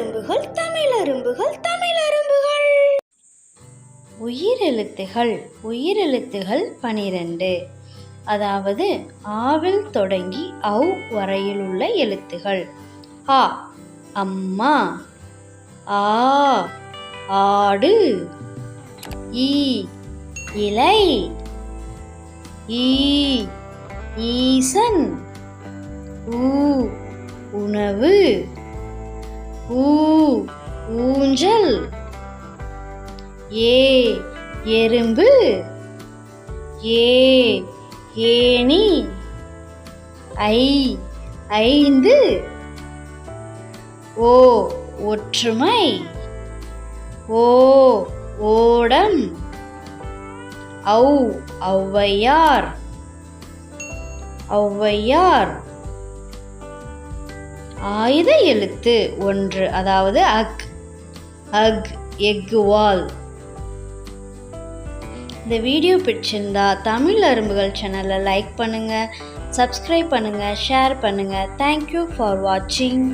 தமிழரும்புகள் தமிழரும்புகள் தமிழரும்புகள். உயிரெழுத்துகள். உயிரெழுத்துகள் 12. அதாவது ஆவில் தொடங்கி ஔ வரையில் உள்ள எழுத்துகள். ஆ அம்மா, ஆ ஆடு, ஈ இலை, ஈ ஈசன், ஊ உணவு, ஊ ஊஞ்சல், ஏ எறும்பு, ஏ ஏணி, ஐ ஐந்து, ஓ ஒற்றுமை, ஓ ஓடம், ஔ ஔவையார், ஔவையார். ஆயுத எழுத்து 1, அதாவது அக், அக் எக்குவால். இந்த வீடியோ பிடிச்சிருந்தா தமிழ் அரும்புகள் சேனலை லைக் பண்ணுங்கள், சப்ஸ்கிரைப் பண்ணுங்கள், ஷேர் பண்ணுங்கள். தேங்க்யூ ஃபார் வாட்சிங்.